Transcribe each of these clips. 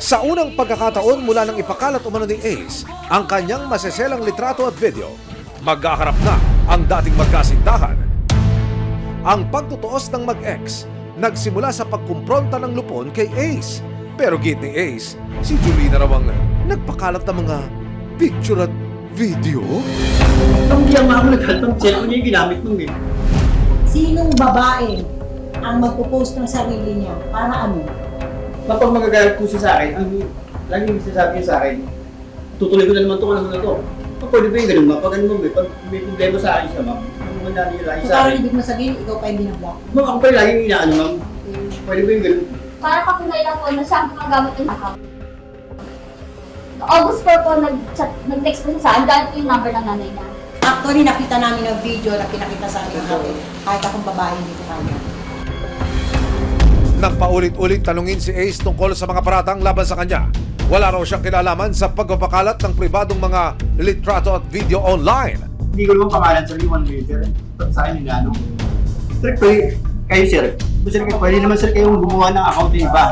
Sa unang pagkakataon mula nang ipakalat umano ni Ace ang kanyang maseselang litrato at video, magkaharap na ang dating magkasintahan. Ang pagtutuos ng mag-ex nagsimula sa pagkumpronta ng lupon kay Ace. Pero git ni Ace, si Julina raw ang nagpakalat ng mga picture at video. Nung di ang mga naghaltang cellphone niya yung ginamit nung eh. Sinong babae ang magpo-post ng sarili niya? Para ano? Kapag magagalit po siya sa akin, ang laging sinasabi niya sa akin, tutuloy ko na naman ito, ano na ito. Pwede ba yung ganun ma? Pag ano mo pag may problema sa akin siya ma'am, ano man dali lagi So, sa parang akin. ibig mo sabihin, ikaw pa yung binablock. Ma'am, ako pa yung laging inaano ma'am. Pwede ba yung ganun? Para pakulay lang po na siya ang gumagamit yung account. August 4 po, nag-text po siya sa akin, dahil po yung number ng nanay niya. Actually, nakita namin ang video na pinakita sa akin natin. Kahit akong babae, hindi ko kaya. Nang paulit-ulit tanungin si Ace tungkol sa mga paratang laban sa kanya, wala raw siyang kinalaman sa pagpapakalat ng pribadong mga litrato at video online. Hindi ko naman pangalan sir yung one meter. Sa akin yung ano. Sir, kayo sir. Sir, pwede naman sir kayong gumawa ng account ng iba.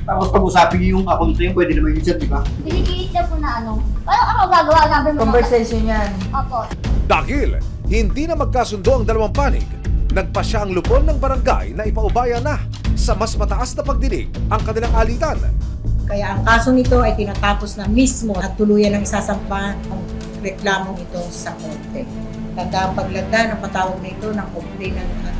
Tapos pag-usapin niyo yung account niyo, pwede naman yun sir, di ba? Binigay niya po na ano, parang ako gagawa, number mo. Conversation yan. Opo. Dahil hindi na magkasundo ang dalawang panig, nagpa siya ang lupon ng barangay na ipaubaya na sa mas mataas na pagdinig ang kanilang alitan. Kaya ang kaso nito ay tinatapos na mismo at tuluyan ng isasampa ang reklamong ito sa korte. Tanda ang paglagda ng patawag na ito ng complainant at